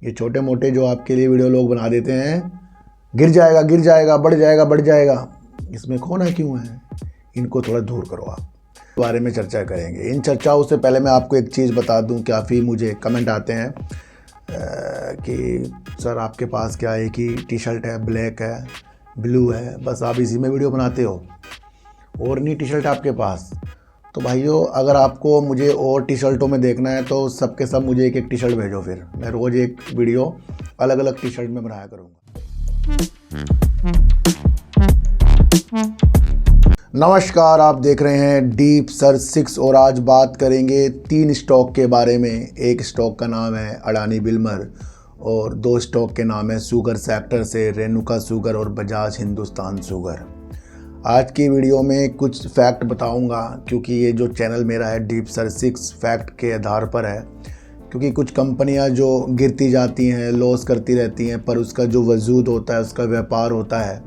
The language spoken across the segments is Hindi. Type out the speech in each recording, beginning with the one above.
ये छोटे मोटे जो आपके लिए वीडियो लोग बना देते हैं, गिर जाएगा गिर जाएगा, बढ़ जाएगा बढ़ जाएगा, इसमें खोना क्यों है? इनको थोड़ा दूर करो। आप बारे में चर्चा करेंगे। इन चर्चाओं से पहले मैं आपको एक चीज़ बता दूं, काफ़ी मुझे कमेंट आते हैं कि सर आपके पास क्या है कि टी शर्ट है, ब्लैक है, ब्लू है, बस आप इसी में वीडियो बनाते हो और नहीं टी शर्ट आपके पास। तो भाइयों, अगर आपको मुझे और टी शर्टों में देखना है तो सबके सब मुझे एक एक टी शर्ट भेजो, फिर मैं रोज़ एक वीडियो अलग अलग टी शर्ट में बनाया करूँगा। नमस्कार, आप देख रहे हैं डीप सर्च 6 और आज बात करेंगे 3 स्टॉक के बारे में। एक स्टॉक का नाम है अडानी बिल्मर और 2 स्टॉक के नाम है शुगर सेक्टर से रेणुका शुगर और बजाज हिंदुस्तान शुगर। आज की वीडियो में कुछ फैक्ट बताऊंगा, क्योंकि ये जो चैनल मेरा है डीप सर्च 6 फैक्ट के आधार पर है। क्योंकि कुछ कंपनियां जो गिरती जाती हैं, लॉस करती रहती हैं, पर उसका जो वजूद होता है, उसका व्यापार होता है,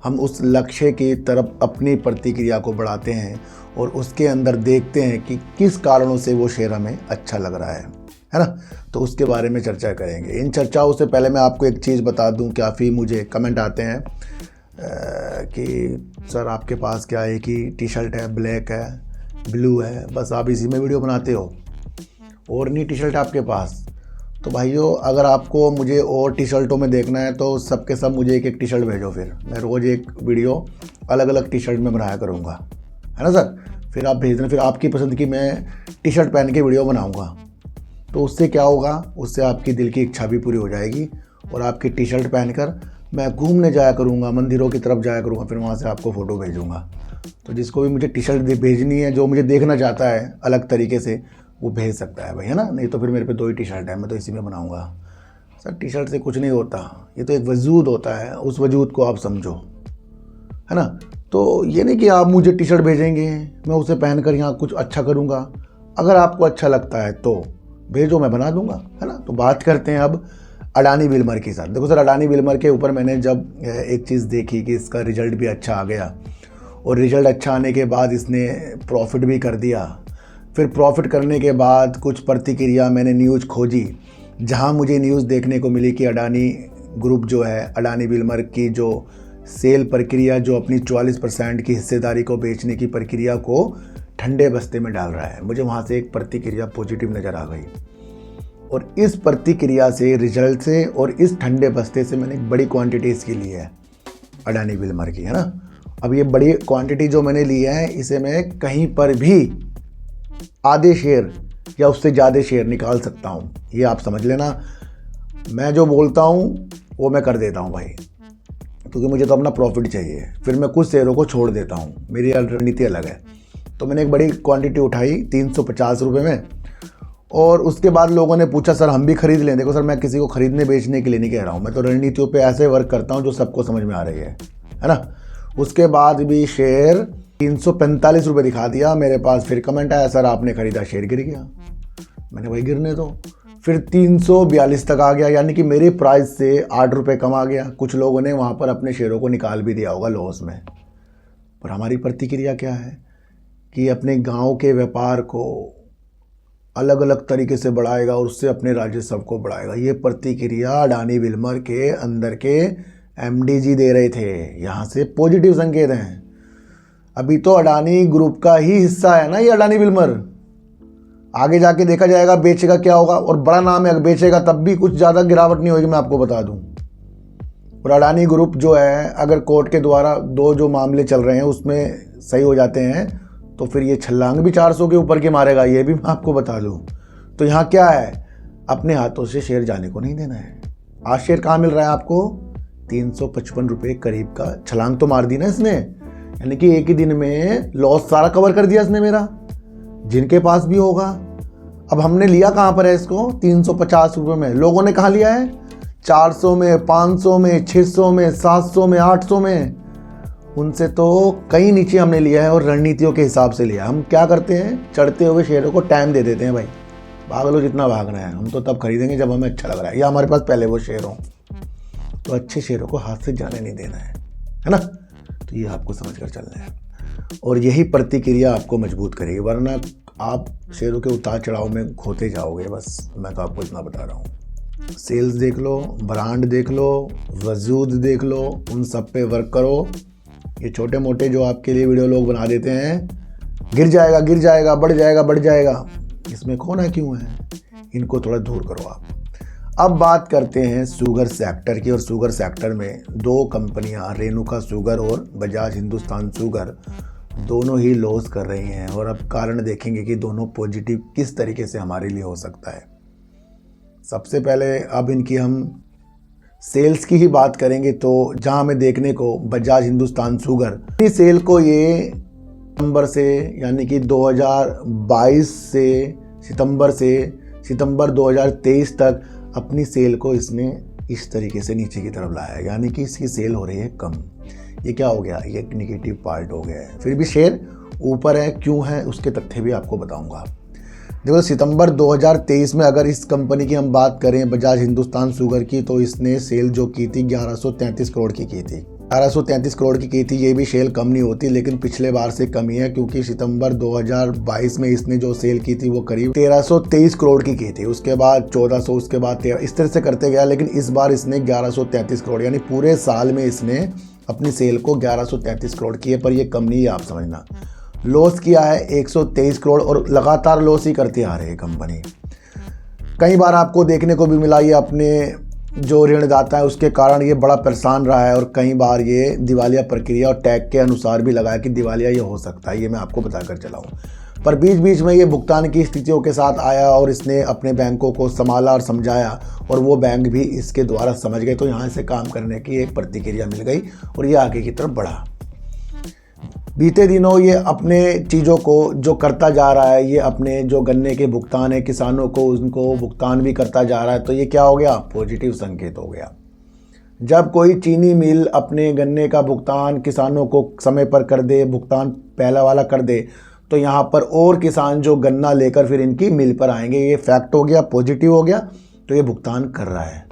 हम उस लक्ष्य की तरफ अपनी प्रतिक्रिया को बढ़ाते हैं और उसके अंदर देखते हैं कि किस कारणों से वो शेयर हमें अच्छा लग रहा है ना। तो उसके बारे में चर्चा करेंगे। इन चर्चाओं से पहले मैं आपको एक चीज़ बता दूं, काफ़ी मुझे कमेंट आते हैं कि सर आपके पास क्या है कि टी शर्ट है, ब्लैक है, ब्लू है, बस आप इसी में वीडियो बनाते हो और नहीं टी शर्ट आपके पास। तो भाइयों, अगर आपको मुझे और टी शर्टों में देखना है तो सबके सब मुझे एक एक टी शर्ट भेजो, फिर मैं रोज़ एक वीडियो अलग अलग टी शर्ट में बनाया करूँगा, है ना सर। फिर आप भेज देना, फिर आपकी पसंद की मैं टी शर्ट पहन के वीडियो बनाऊँगा। तो उससे क्या होगा, उससे आपकी दिल की इच्छा भी पूरी हो जाएगी और आपकी टी शर्ट पहनकर मैं घूमने जाया करूँगा, मंदिरों की तरफ जाया करूँगा, फिर वहाँ से आपको फ़ोटो भेजूँगा। तो जिसको भी मुझे टी शर्ट भेजनी है, जो मुझे देखना चाहता है अलग तरीके से, वो भेज सकता है भाई, है ना। नहीं तो फिर मेरे पे 2 ही टी शर्ट है, मैं तो इसी में बनाऊँगा। सर टी शर्ट से कुछ नहीं होता, ये तो एक वजूद होता है, उस वजूद को आप समझो, है ना। तो ये नहीं कि आप मुझे टी शर्ट भेजेंगे, मैं उसे पहनकर यहाँ कुछ अच्छा करूँगा। अगर आपको अच्छा लगता है तो भेजो, मैं बना दूँगा, है ना। तो बात करते हैं अब अडानी बिल्मर के साथ। देखो सर, अडानी बिल्मर के ऊपर मैंने जब एक चीज़ देखी कि इसका रिजल्ट भी अच्छा आ गया और रिजल्ट अच्छा आने के बाद इसने प्रॉफिट भी कर दिया। फिर प्रॉफिट करने के बाद कुछ प्रतिक्रिया मैंने न्यूज़ खोजी, जहां मुझे न्यूज़ देखने को मिली कि अडानी ग्रुप जो है, अडानी बिल्मर की जो सेल प्रक्रिया, जो अपनी 44% की हिस्सेदारी को बेचने की प्रक्रिया को ठंडे बस्ते में डाल रहा है। मुझे वहां से एक प्रतिक्रिया पॉजिटिव नज़र आ गई और इस प्रतिक्रिया से, रिजल्ट से और इस ठंडे बस्ते से मैंने एक बड़ी क्वांटिटी इसकी ली है अडानी बिल्मर की, है ना। अब ये बड़ी क्वांटिटी जो मैंने ली है, इसे मैं कहीं पर भी आधे शेयर या उससे ज़्यादा शेयर निकाल सकता हूँ, ये आप समझ लेना। मैं जो बोलता हूँ वो मैं कर देता हूँ भाई, क्योंकि मुझे तो अपना प्रॉफिट चाहिए। फिर मैं कुछ शेयरों को छोड़ देता हूँ, मेरी रणनीति अलग है। तो मैंने एक बड़ी क्वांटिटी उठाई 350 रुपये में, और उसके बाद लोगों ने पूछा सर हम भी खरीद लें। देखो सर, मैं किसी को खरीदने बेचने के लिए नहीं कह रहा हूँ, मैं तो रणनीतियों पे ऐसे वर्क करता हूँ जो सबको समझ में आ रही है ना। उसके बाद भी शेयर 345 रुपये दिखा दिया मेरे पास। फिर कमेंट आया सर आपने खरीदा, शेयर गिर गया। मैंने भाई गिरने दो। फिर 342 तक आ गया, यानी कि मेरे प्राइस से 8 रुपये कम आ गया। कुछ लोगों ने वहाँ पर अपने शेयरों को निकाल भी दिया होगा लॉस में। पर हमारी प्रतिक्रिया क्या है कि अपने गांव के व्यापार को अलग अलग तरीके से बढ़ाएगा और उससे अपने राजस्व को बढ़ाएगा। ये प्रतिक्रिया अडानी बिल्मर के अंदर के एमडी जी दे रहे थे। यहाँ से पॉजिटिव संकेत हैं। अभी तो अडानी ग्रुप का ही हिस्सा है ना ये अडानी बिल्मर। आगे जाके देखा जाएगा बेचेगा क्या होगा, और बड़ा नाम है, अगर बेचेगा तब भी कुछ ज़्यादा गिरावट नहीं होगी, मैं आपको बता दूं। और अडानी ग्रुप जो है, अगर कोर्ट के द्वारा 2 जो मामले चल रहे हैं उसमें सही हो जाते हैं तो फिर ये छलांग भी 400 के ऊपर की मारेगा, ये भी मैं आपको बता दूं। तो यहाँ क्या है, अपने हाथों से शेयर जाने को नहीं देना है। आज शेयर कहाँ मिल रहा है आपको, 355 रुपये करीब का छलांग तो मार दी ना इसने, यानी कि एक ही दिन में लॉस सारा कवर कर दिया इसने मेरा, जिनके पास भी होगा। अब हमने लिया कहाँ पर है इसको, 350 रुपये में। लोगों ने कहाँ लिया है, 400 में, 500 में, 600 में, 700 में, 800 में। उनसे तो कहीं नीचे हमने लिया है और रणनीतियों के हिसाब से लिया। हम क्या करते हैं, चढ़ते हुए शेयरों को टाइम दे देते हैं, भाई भाग लो जितना भागना है, हम तो तब खरीदेंगे जब हमें अच्छा लग रहा है या हमारे पास पहले वो शेयर हो। तो अच्छे शेयरों को हाथ से जाने नहीं देना है ना। तो ये आपको समझ कर चलना है और यही प्रतिक्रिया आपको मजबूत करेगी, वरना आप शेयरों के उतार चढ़ाव में खोते जाओगे। बस मैं तो आपको इतना बता रहा हूँ। सेल्स देख लो, ब्रांड देख लो, वजूद देख लो, उन सब पे वर्क करो। ये छोटे मोटे जो आपके लिए वीडियो लोग बना देते हैं, गिर जाएगा, बढ़ जाएगा, इसमें खोना क्यों है, इनको थोड़ा दूर करो आप। अब बात करते हैं शुगर सेक्टर की, और शुगर सेक्टर में दो कंपनियां, रेणुका शुगर और बजाज हिंदुस्तान शुगर, दोनों ही लॉस कर रही हैं। और अब कारण देखेंगे कि दोनों पॉजिटिव किस तरीके से हमारे लिए हो सकता है। सबसे पहले अब इनकी हम सेल्स की ही बात करेंगे, तो जहां हमें देखने को बजाज हिंदुस्तान शुगर इस सेल को ये सितंबर से, यानी कि 2022 से सितंबर 2023 तक अपनी सेल को इसने इस तरीके से नीचे की तरफ लाया है, यानी कि इसकी सेल हो रही है कम। ये क्या हो गया, ये एक निगेटिव पार्ट हो गया है। फिर भी शेयर ऊपर है, क्यों है उसके तथ्य भी आपको बताऊंगा। देखो सितंबर 2023 में अगर इस कंपनी की हम बात करें, बजाज हिंदुस्तान शुगर की, तो इसने सेल जो की थी 1133 करोड़ की थी। 1133 करोड़ की थी। ये भी सेल कम नहीं होती, लेकिन पिछले बार से कमी है, क्योंकि सितंबर 2022 में इसने जो सेल की थी वो करीब 1323 करोड़ की थी। उसके बाद 1400, उसके बाद 13, इस तरह से करते गया। लेकिन इस बार इसने 1133 करोड़, यानी पूरे साल में इसने अपनी सेल को 1133 करोड़ की है। पर ये कम नहीं है, आप समझना। लॉस किया है 123 करोड़, और लगातार लॉस ही करती आ रही है कंपनी। कई बार आपको देखने को भी मिला, ये अपने जो ऋणदाता है उसके कारण ये बड़ा परेशान रहा है, और कई बार ये दिवालिया प्रक्रिया और टैग के अनुसार भी लगाया कि दिवालिया ये हो सकता है। ये मैं आपको बताकर चला हूँ। पर बीच बीच में ये भुगतान की स्थितियों के साथ आया, और इसने अपने बैंकों को संभाला और समझाया, और वो बैंक भी इसके द्वारा समझ गए। तो यहाँ से काम करने की एक प्रतिक्रिया मिल गई, और ये आगे की तरफ बढ़ा। बीते दिनों ये अपने चीज़ों को जो करता जा रहा है, ये अपने जो गन्ने के भुगतान है किसानों को, उनको भुगतान भी करता जा रहा है। तो ये क्या हो गया, पॉजिटिव संकेत हो गया। जब कोई चीनी मिल अपने गन्ने का भुगतान किसानों को समय पर कर दे, भुगतान पहला वाला कर दे, तो यहाँ पर और किसान जो गन्ना लेकर फिर इनकी मिल पर आएंगे। ये फैक्ट हो गया, पॉजिटिव हो गया, तो ये भुगतान कर रहा है।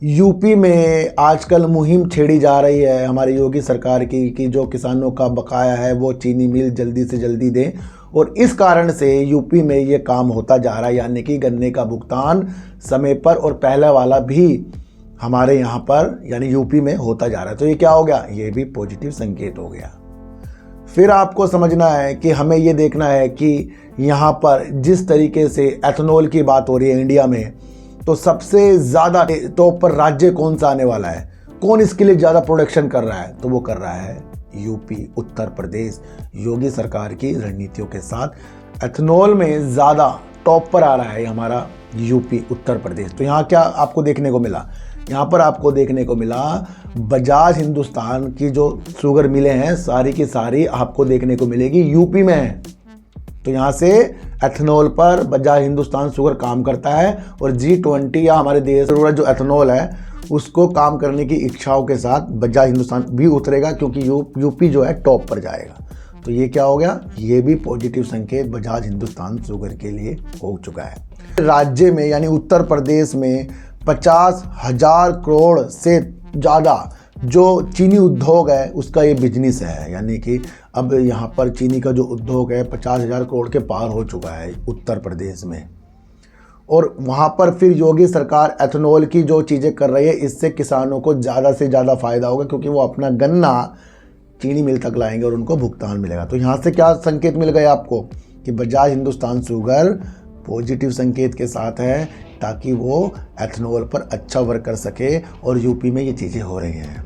यूपी में आजकल मुहिम छेड़ी जा रही है हमारी योगी सरकार की, कि जो किसानों का बकाया है वो चीनी मिल जल्दी से जल्दी दें, और इस कारण से यूपी में ये काम होता जा रहा है, यानी कि गन्ने का भुगतान समय पर और पहला वाला भी हमारे यहाँ पर यानी यूपी में होता जा रहा है। तो ये क्या हो गया, ये भी पॉजिटिव संकेत हो गया। फिर आपको समझना है कि हमें ये देखना है कि यहाँ पर जिस तरीके से एथेनॉल की बात हो रही है इंडिया में, तो सबसे ज़्यादा टॉप पर राज्य कौन सा आने वाला है, कौन इसके लिए ज़्यादा प्रोडक्शन कर रहा है, तो वो कर रहा है यूपी, उत्तर प्रदेश। योगी सरकार की रणनीतियों के साथ एथेनॉल में ज़्यादा टॉप पर आ रहा है हमारा यूपी, उत्तर प्रदेश। तो यहाँ क्या आपको देखने को मिला, यहाँ पर आपको देखने को मिला बजाज हिंदुस्तान की जो शुगर मिलें हैं सारी की सारी आपको देखने को मिलेगी यूपी में है। तो यहाँ से एथेनॉल पर बजाज हिंदुस्तान शुगर काम करता है, और G20 या हमारे देश जरूरत जो एथेनॉल है उसको काम करने की इच्छाओं के साथ बजाज हिंदुस्तान भी उतरेगा, क्योंकि यूपी जो है टॉप पर जाएगा। तो ये क्या हो गया, ये भी पॉजिटिव संकेत बजाज हिंदुस्तान शुगर के लिए हो चुका है। राज्य में यानी उत्तर प्रदेश में 50,000 करोड़ से ज़्यादा जो चीनी उद्योग है उसका ये बिजनेस है, यानी कि अब यहाँ पर चीनी का जो उद्योग है 50,000 करोड़ के पार हो चुका है उत्तर प्रदेश में। और वहाँ पर फिर योगी सरकार एथेनॉल की जो चीज़ें कर रही है, इससे किसानों को ज़्यादा से ज़्यादा फ़ायदा होगा, क्योंकि वो अपना गन्ना चीनी मिल तक लाएंगे और उनको भुगतान मिलेगा। तो यहाँ से क्या संकेत मिल गए आपको कि बजाज हिंदुस्तान शुगर पॉजिटिव संकेत के साथ है, ताकि वो एथेनॉल पर अच्छा वर्क कर सके, और यूपी में ये चीज़ें हो रही हैं।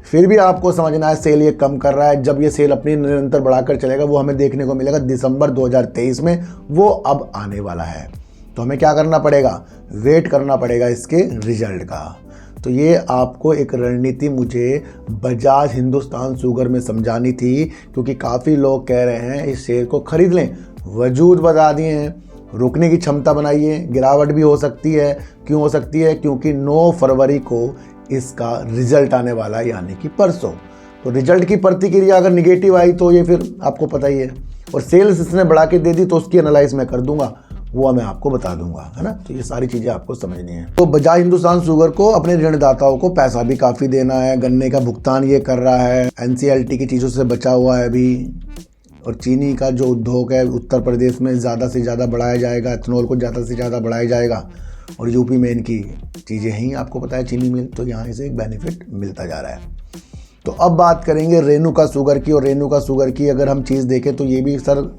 फिर भी आपको समझना है सेल ये कम कर रहा है। जब ये सेल अपनी निरंतर बढ़ाकर चलेगा वो हमें देखने को मिलेगा दिसंबर 2023 में, वो अब आने वाला है। तो हमें क्या करना पड़ेगा, वेट करना पड़ेगा इसके रिजल्ट का। तो ये आपको एक रणनीति मुझे बजाज हिंदुस्तान शुगर में समझानी थी, क्योंकि काफ़ी लोग कह रहे हैं इस शेयर को खरीद लें, वजूद बता दिए हैं, रुकने की क्षमता बनाइए, गिरावट भी हो सकती है। क्यों हो सकती है, क्योंकि 9 फरवरी को इसका रिजल्ट आने वाला है, यानी कि परसों। तो रिजल्ट की प्रतिक्रिया अगर निगेटिव आई तो ये फिर आपको पता ही है, और सेल्स इसने बढ़ा के दे दी तो उसकी एनालाइज मैं कर दूंगा, वो मैं आपको बता दूंगा, है ना। तो ये सारी चीज़ें आपको समझनी है। तो बजाज हिंदुस्तान शुगर को अपने ऋणदाताओं को पैसा भी काफ़ी देना है, गन्ने का भुगतान ये कर रहा है, NCLT की चीज़ों से बचा हुआ है अभी, और चीनी का जो उद्योग है उत्तर प्रदेश में ज़्यादा से ज़्यादा बढ़ाया जाएगा, एथेनॉल को ज़्यादा से ज़्यादा बढ़ाया जाएगा। और यूपी में इनकी चीज़ें ही आपको पता है चीनी मिल, तो यहाँ से एक बेनिफिट मिलता जा रहा है। तो अब बात करेंगे रेणुका शुगर की। और रेणुका शुगर की अगर हम चीज़ देखें तो ये भी सर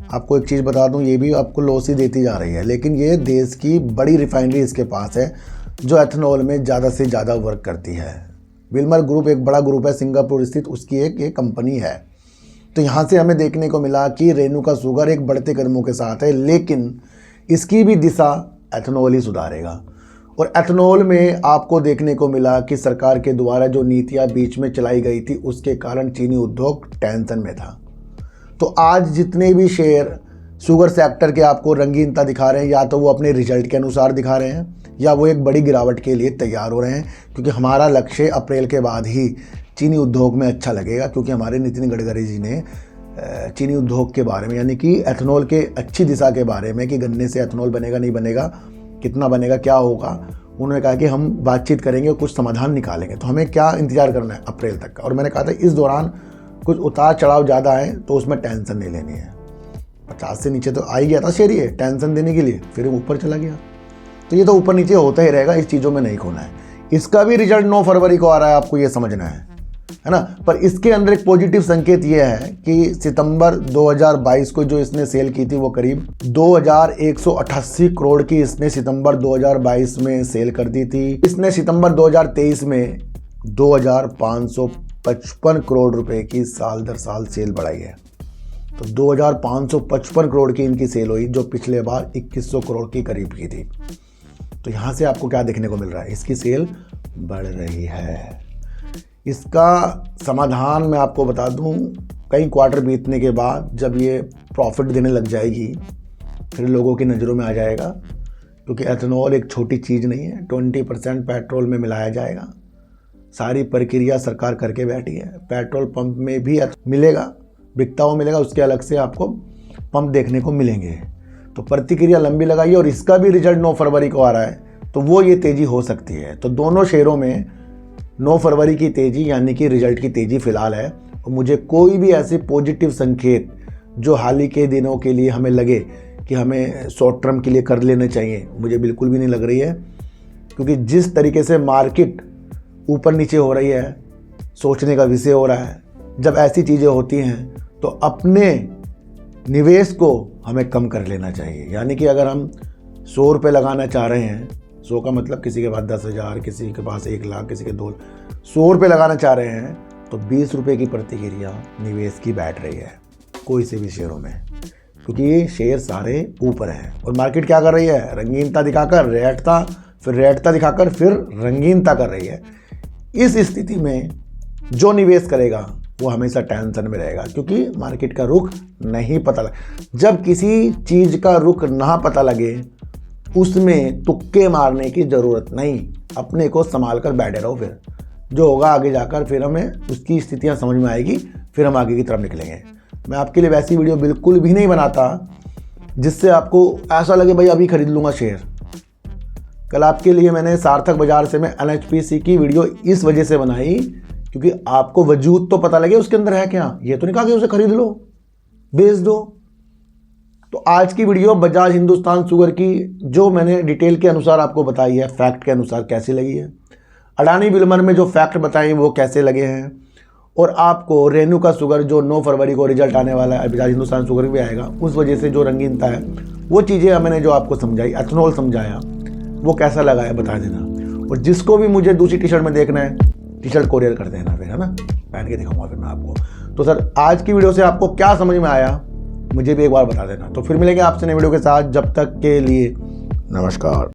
आपको एक चीज़ बता दूं, ये भी आपको लॉस ही देती जा रही है। लेकिन ये देश की बड़ी रिफाइनरी इसके पास है जो एथेनॉल में ज़्यादा से ज़्यादा वर्क करती है। विल्मर ग्रुप एक बड़ा ग्रुप है सिंगापुर स्थित, उसकी एक कंपनी है। तो यहाँ से हमें देखने को मिला कि रेणुका शुगर एक बढ़ते कदमों के साथ है, लेकिन इसकी भी दिशा एथेनॉल ही सुधारेगा। और एथेनॉल में आपको देखने को मिला कि सरकार के द्वारा जो नीतियाँ बीच में चलाई गई थी उसके कारण चीनी उद्योग टेंशन में था। तो आज जितने भी शेयर शुगर सेक्टर के आपको रंगीनता दिखा रहे हैं, या तो वो अपने रिजल्ट के अनुसार दिखा रहे हैं या वो एक बड़ी गिरावट के लिए तैयार हो रहे हैं, क्योंकि हमारा लक्ष्य अप्रैल के बाद ही चीनी उद्योग में अच्छा लगेगा। क्योंकि हमारे नितिन गडकरी जी ने चीनी उद्योग के बारे में, यानी कि एथेनॉल के अच्छी दिशा के बारे में, कि गन्ने से एथेनॉल बनेगा नहीं बनेगा, कितना बनेगा, क्या होगा, उन्होंने कहा कि हम बातचीत करेंगे और कुछ समाधान निकालेंगे। तो हमें क्या इंतजार करना है अप्रैल तक का। और मैंने कहा था इस दौरान कुछ उतार चढ़ाव ज़्यादा है तो उसमें टेंशन नहीं लेनी है। 50 से नीचे तो आ ही गया था शेयर, ये टेंशन देने के लिए फिर ऊपर चला गया। तो ये तो ऊपर नीचे होता ही रहेगा, इस चीज़ों में नहीं खोना है। इसका भी रिजल्ट 9 फरवरी को आ रहा है, आपको ये समझना है ना। पर इसके अंदर एक पॉजिटिव संकेत ये है कि सितंबर 2022 को जो इसने सेल की थी वो करीब 2188 करोड़ की इसने सितंबर 2022 में सेल कर दी थी। इसने सितंबर 2023 में 2555 करोड़ रुपए की साल दर साल सेल बढ़ाई है। तो 2555 करोड़ की इनकी सेल हुई, जो पिछले बार 2100 करोड़ की करीब की थी। तो यहाँ से आपको क्या देखने को मिल रहा है, इसकी सेल बढ़ रही है। इसका समाधान मैं आपको बता दूं, कई क्वार्टर बीतने के बाद जब ये प्रॉफिट देने लग जाएगी फिर लोगों की नज़रों में आ जाएगा। क्योंकि एथेनॉल एक छोटी चीज़ नहीं है, 20% पेट्रोल में मिलाया जाएगा। सारी प्रक्रिया सरकार करके बैठी है। पेट्रोल पंप में भी मिलेगा, बिकता हुआ मिलेगा, उसके अलग से आपको पंप देखने को मिलेंगे। तो प्रतिक्रिया लंबी लगाइए। और इसका भी रिजल्ट 9 फरवरी को आ रहा है, तो वो ये तेज़ी हो सकती है। तो दोनों शेयरों में 9 फरवरी की तेज़ी यानी कि रिजल्ट की तेज़ी फिलहाल है। और मुझे कोई भी ऐसे पॉजिटिव संकेत जो हाल ही के दिनों के लिए हमें लगे कि हमें शॉर्ट टर्म के लिए कर लेने चाहिए, मुझे बिल्कुल भी नहीं लग रही है। क्योंकि जिस तरीके से मार्केट ऊपर नीचे हो रही है, सोचने का विषय हो रहा है। जब ऐसी चीज़ें होती हैं तो अपने निवेश को हमें कम कर लेना चाहिए। यानी कि अगर हम 100 रुपये लगाना चाह रहे हैं, 100 का मतलब किसी के पास 10,000, किसी के पास 1 लाख, किसी के 2 लाख, 100 रुपये लगाना चाह रहे हैं तो 20 रुपये की प्रतिक्रिया निवेश की बैठ रही है कोई से भी शेयरों में। क्योंकि ये शेयर सारे ऊपर हैं और मार्केट क्या कर रही है, रंगीनता दिखाकर रेटता, फिर रेटता दिखाकर फिर रंगीनता कर रही है। इस स्थिति में जो निवेश करेगा वो हमेशा टेंशन में रहेगा, क्योंकि मार्केट का रुख नहीं पता लगे। जब किसी चीज़ का रुख ना पता लगे उसमें तुक्के मारने की ज़रूरत नहीं, अपने को संभाल कर बैठे रहो। फिर जो होगा आगे जाकर फिर हमें उसकी स्थितियां समझ में आएगी, फिर हम आगे की तरफ निकलेंगे। मैं आपके लिए वैसी वीडियो बिल्कुल भी नहीं बनाता जिससे आपको ऐसा लगे भाई अभी खरीद लूँगा शेयर। कल आपके लिए मैंने सार्थक बाजार से मैं NHPC की वीडियो इस वजह से बनाई क्योंकि आपको वजूद तो पता लगे उसके अंदर है क्या। ये तो नहीं कहा कि उसे खरीद लो, बेच दो। तो आज की वीडियो बजाज हिंदुस्तान शुगर की जो मैंने डिटेल के अनुसार आपको बताई है, फैक्ट के अनुसार कैसी लगी है, अडानी विल्मर में जो फैक्ट बताए वो कैसे लगे हैं, और आपको रेणुका शुगर जो 9 फरवरी को रिजल्ट आने वाला है, बजाज हिंदुस्तान शुगर भी आएगा, उस वजह से जो रंगीनता है वो चीज़ें मैंने जो आपको समझाई, एथेनॉल समझाया, वो कैसा लगा है बता देना। और जिसको भी मुझे दूसरी टी शर्ट में देखना है, टी शर्ट कोरियर कर देना फिर, है ना, पहन के दिखाऊंगा फिर मैं आपको। तो सर आज की वीडियो से आपको क्या समझ में आया मुझे भी एक बार बता देना। तो फिर मिलेंगे आपसे नई वीडियो के साथ, जब तक के लिए नमस्कार।